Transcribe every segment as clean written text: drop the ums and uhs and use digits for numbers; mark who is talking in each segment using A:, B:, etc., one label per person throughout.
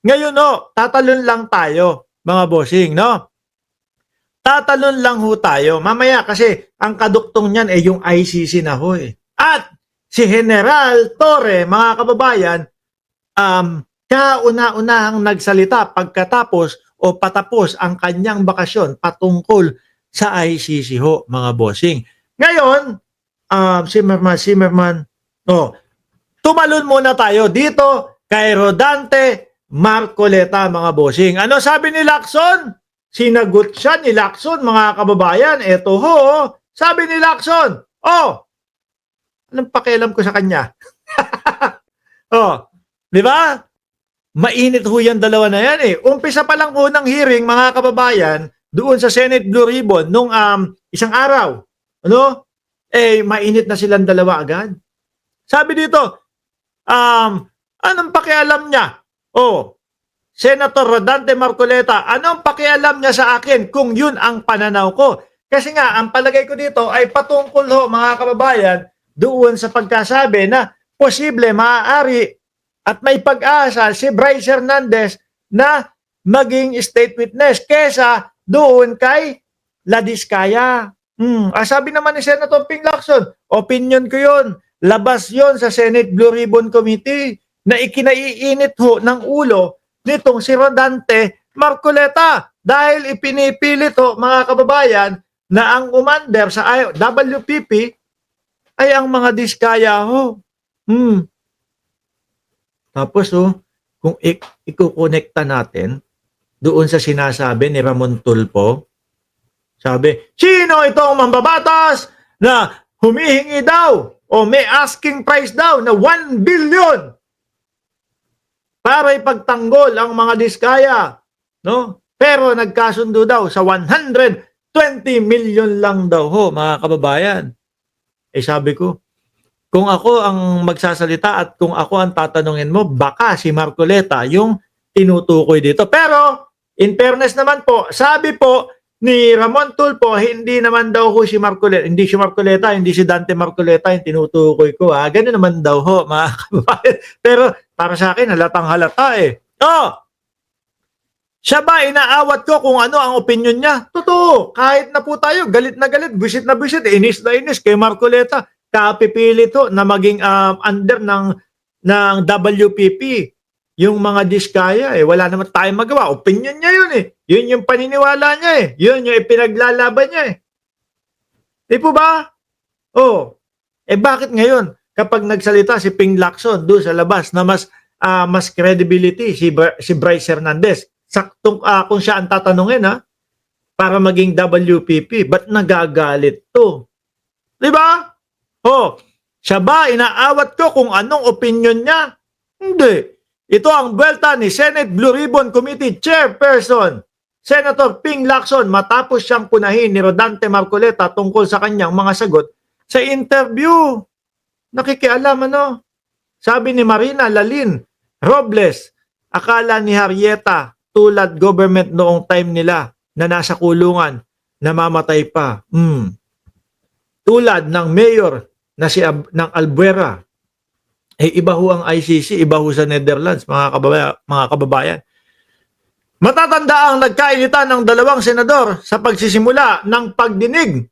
A: Ngayon tatalon lang tayo, mga bossing, no? Tatalon lang ho tayo. Mamaya kasi ang kaduktong niyan yung ICC na ho eh. At si General Torre, mga kababayan, kauna-unahang nagsalita pagkatapos o patapos ang kanyang bakasyon patungkol sa ICC ho, mga bossing. Ngayon, Zimmerman, tumalon muna tayo dito kay Rodante Marcoleta, mga bossing. Ano sabi ni Lacson? Sinagot siya ni Lacson, mga kababayan. Eto ho, sabi ni Lacson, anong pakialam ko sa kanya? Di ba? Mainit ho yan dalawa na yan eh. Umpisa pa lang ho ng hearing, mga kababayan, doon sa Senate Blue Ribbon nung isang araw. Ano? Mainit na silang dalawa agad. Sabi dito, anong pakialam niya? Senator Rodante Marcoleta, anong pakialam niya sa akin kung yun ang pananaw ko? Kasi nga, ang palagay ko dito ay patungkol ho, mga kababayan, doon sa pagkasabi na posible, maaari, at may pag-asa si Bryce Hernandez na maging state witness kesa doon kay Ladiscaya. Sabi naman ni Senator Ping Lacson, opinion ko yun, labas yon sa Senate Blue Ribbon Committee na ikinaiinit ho ng ulo nitong si Rodante Marcoleta dahil ipinipilit ho, mga kababayan, na ang umander sa WPP ay ang mga Diskaya ho. Tapos kung ikukonekta natin doon sa sinasabi ni Ramon Tulfo, sabi, sino itong mambabatas na humihingi daw o may asking price daw na 1 billion para ipagtanggol ang mga Diskaya, no? Pero nagkasundo daw sa 120 million lang daw ho, mga kababayan. Sabi ko, kung ako ang magsasalita at kung ako ang tatanungin mo, baka si Marcoleta yung tinutukoy dito. Pero, in fairness naman po, sabi po ni Ramon Tulfo, hindi naman daw ho si Marcoleta, hindi si Marcoleta, hindi si Dante Marcoleta yung tinutukoy ko. Ganun naman daw ho, mga kababayan. Pero, para sa akin, halatang halata eh. Siya ba inaawat ko kung ano ang opinion niya? Totoo, kahit na po tayo, galit na galit, busit na busit, inis na inis kay Marcoleta. Kapipilit ho na maging under ng WPP yung mga Diskaya wala naman tayong magawa, opinion niya yun yun yung paniniwala niya yun yung ipinaglalaban niya di po ba? Bakit ngayon kapag nagsalita si Ping Lacson doon sa labas na mas credibility si Bryce Hernandez, saktong kung siya ang tatanungin para maging WPP, ba't nagagalit to? Di ba? Siya ba inaawat ko kung anong opinion niya? Hindi. Ito ang buwelta ni Senate Blue Ribbon Committee Chairperson Senator Ping Lacson matapos siyang punahin ni Rodante Marcoleta tungkol sa kanyang mga sagot sa interview. Nakikialam Sabi ni Marina Lalin Robles, akala ni Harrieta tulad government noong time nila na nasa kulungan, namamatay pa. Tulad ng mayor na ng Albuera, iba ho ang ICC, iba ho sa Netherlands, mga kababayan. Matatanda ang nagkainitan ng dalawang senador sa pagsisimula ng pagdinig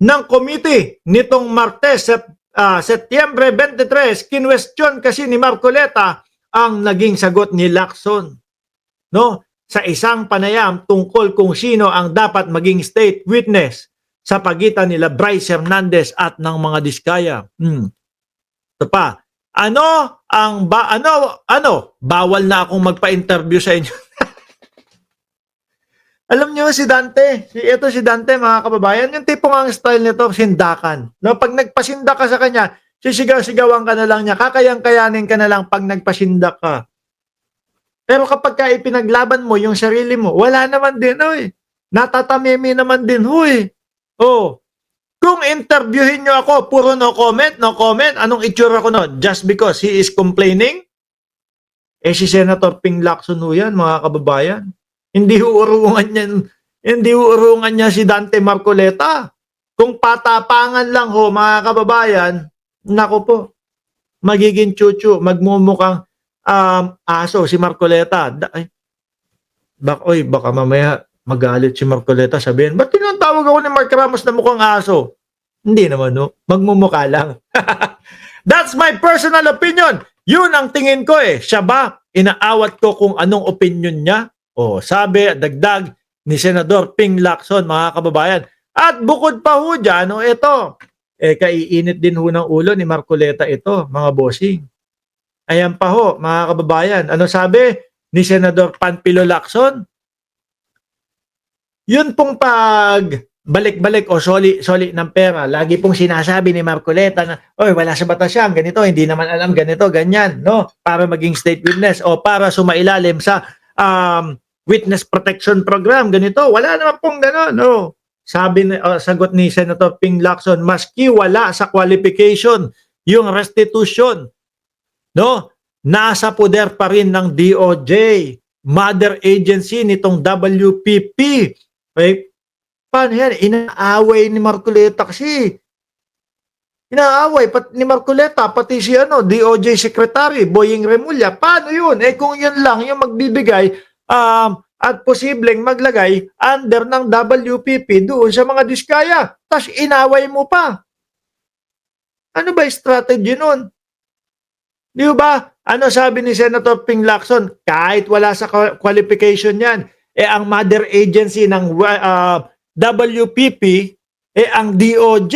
A: ng committee nitong Martes, Setyembre 23, kinwestiyon kasi ni Marcoleta ang naging sagot ni Lacson, sa isang panayam tungkol kung sino ang dapat maging state witness sa pagitan nila Bryce Hernandez at ng mga Diskaya. Ito pa. Bawal na akong magpa-interview sa inyo. Alam niyo si Dante, si Dante, mga kababayan, yung tipong ang style nito, sindakan. Pag nagpasindak ka sa kanya, sisigaw-sigawan ka na lang niya, kakayang-kayanin ka na lang pag nagpasindak ka. Pero kapag ka ipinaglaban mo yung sarili mo, wala naman din, natatamimi naman din, kung interviewin nyo ako, puro no comment, anong itsura ko just because he is complaining? Si Senator Ping Lacson yan, mga kababayan. Hindi uurungan niya si Dante Marcoleta. Kung patapangan lang mga kababayan, nako po, magiging chuchu, magmumukhang aso, si Marcoleta. Baka mamaya magalit si Marcoleta, sabihin, ba't tinatawag ako ni Mark Ramos na mukhang aso? Hindi naman, no? Magmumukha lang. That's my personal opinion. Yun ang tingin ko eh. Siya ba? Inaawat ko kung anong opinion niya. Sabi, dagdag ni Senador Ping Lacson, mga kababayan. At bukod pa ho dyan, ito, kaiinit din ho ng ulo ni Marcoleta ito, mga bossing. Ayan pa ho, mga kababayan. Ano sabi ni Senador Panfilo Lacson? Yun pong pag balik-balik o soli ng pera, lagi pong sinasabi ni Marcoleta na, wala sa batas yan, ganito, hindi naman alam ganito, ganyan, no? Para maging state witness o para sumailalim sa witness protection program, ganito. Wala naman pong gano'n, no? Sagot ni Senator Ping Lacson, maski wala sa qualification yung restitution, no? Nasa poder pa rin ng DOJ, mother agency nitong WPP. Okay? Paano yan? Inaaway ni Marcoleta kasi. Inaaway ni Marcoleta, pati si DOJ Secretary, Boying Remulla. Paano yun? Kung yun lang yung magbibigay at posibleng maglagay under ng WPP doon sa mga diskaya. Tapos inaway mo pa. Ano ba yung strategy nun? Di ba? Ano sabi ni Senator Ping Lacson? Kahit wala sa qualification yan, ang mother agency ng WPP, ang DOJ.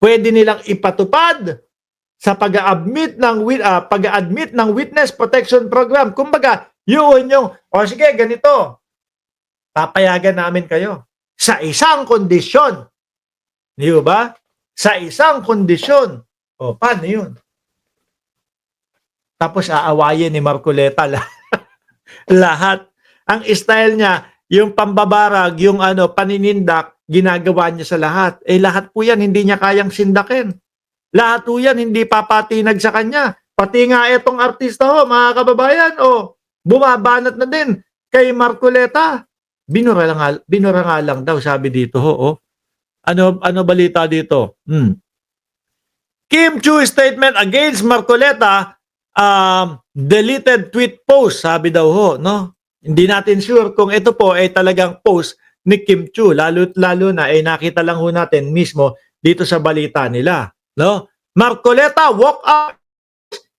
A: Pwede nilang ipatupad sa pag-a-admit ng witness protection program. Kumbaga, yun yung, sige, ganito. Papayagan namin kayo. Sa isang kondisyon. Di ba? Sa isang kondisyon. Paano yun? Tapos aawayin ni Marcoleta lahat. Ang style niya, yung pambabarag, yung paninindak, ginagawa niya sa lahat. Lahat po yan, hindi niya kayang sindakin. Lahat po yan, hindi papatinag sa kanya. Pati nga itong artista mga kababayan, bumabanat na din kay Marcoleta. Binura nga lang daw, sabi dito Ano balita dito? Kim Chiu statement against Marcoleta, deleted tweet post, sabi daw no? Hindi natin sure kung ito po ay talagang post ni Kim Chiu, lalo na nakita lang ho natin mismo dito sa balita nila, no? Marcoleta walk up,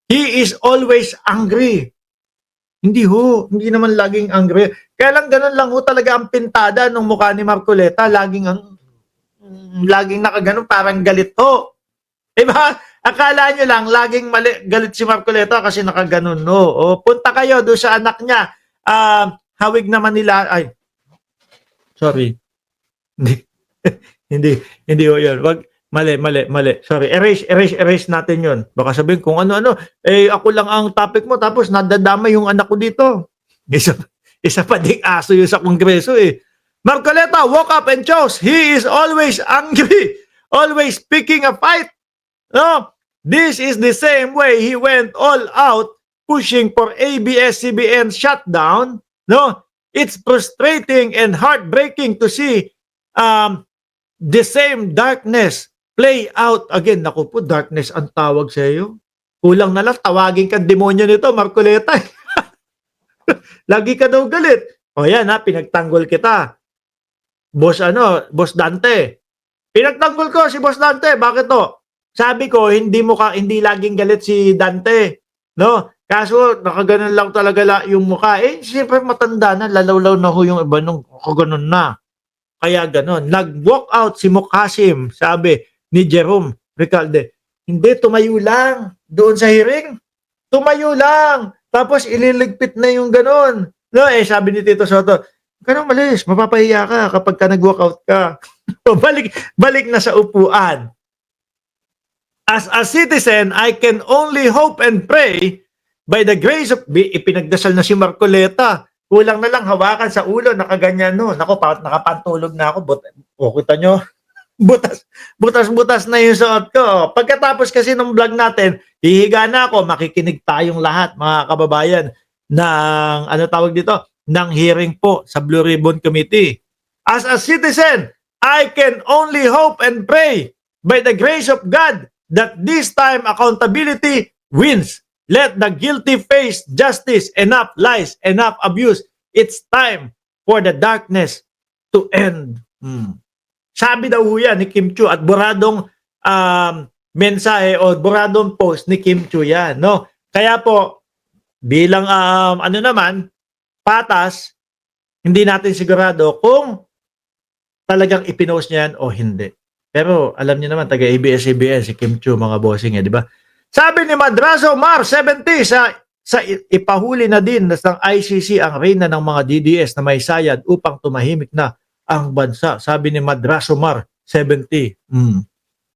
A: he is always angry. Hindi naman laging angry. Kaya lang ganun lang talaga ang pintada ng mukha ni Marcoleta, laging nakaganon, parang galit Diba? Akala nyo lang, laging galit si Marcoleta kasi nakaganon, punta kayo doon sa anak niya. Hawig naman nila, sorry. Hindi yun. Wag, mali. Sorry, erase natin yun. Baka sabihin kung ano-ano, ako lang ang topic mo, tapos nadadama yung anak ko dito. Isa pa ding aso yun sa kongreso Marcoleta woke up and chose, he is always angry, always picking a fight. No, this is the same way he went all out pushing for ABS-CBN shutdown. No, it's frustrating and heartbreaking to see the same darkness play out again. Naku po, darkness ang tawag sa iyo. Kulang na lang, tawagin kang demonyo nito, Marcoleta. Lagi ka daw galit. Yan pinagtanggol kita. Boss Dante. Pinagtanggol ko si Boss Dante. Bakit Sabi ko, hindi laging galit si Dante. No? Kaso, nakaganon lang talaga yung mukha. Siyempre matanda na, lalawlaw na yung iba nung kaganon na. Kaya ganon. Nag-walk out si Mukhasim, sabi ni Jerome Recalde. Hindi, tumayo lang. Doon sa hearing. Tumayo lang. Tapos ililigpit na yung ganon. No, sabi ni Tito Soto, ganun malis, mapapahiya ka kapag ka nag-walk out ka. balik na sa upuan. As a citizen, I can only hope and pray by the grace of... Ipinagdasal na si Marcoleta. Kulang na lang hawakan sa ulo, nakaganyan Nako, nakapantulog na ako. Kita nyo? Butas-butas na yung suot ko. Pagkatapos kasi ng vlog natin, hihiga na ako, makikinig tayong lahat, mga kababayan, ng, ng hearing po sa Blue Ribbon Committee. As a citizen, I can only hope and pray by the grace of God that this time accountability wins. Let the guilty face justice. Enough lies, enough abuse. It's time for the darkness to end. Sabi daw yan ni Kim Chiu at buradong mensahe o buradong post ni Kim Chiu yan, no? Kaya po bilang ano naman patas, hindi natin sigurado kung talagang ipinost niya yan o hindi. Pero alam niyo naman taga ABS-CBN si Kim Chiu, mga bossing, di ba? Sabi ni Madrazo Mar 70 sa ipahuli na din ng ICC ang reyna ng mga DDS na may sayad upang tumahimik na ang bansa. Sabi ni Madrazo Mar 70.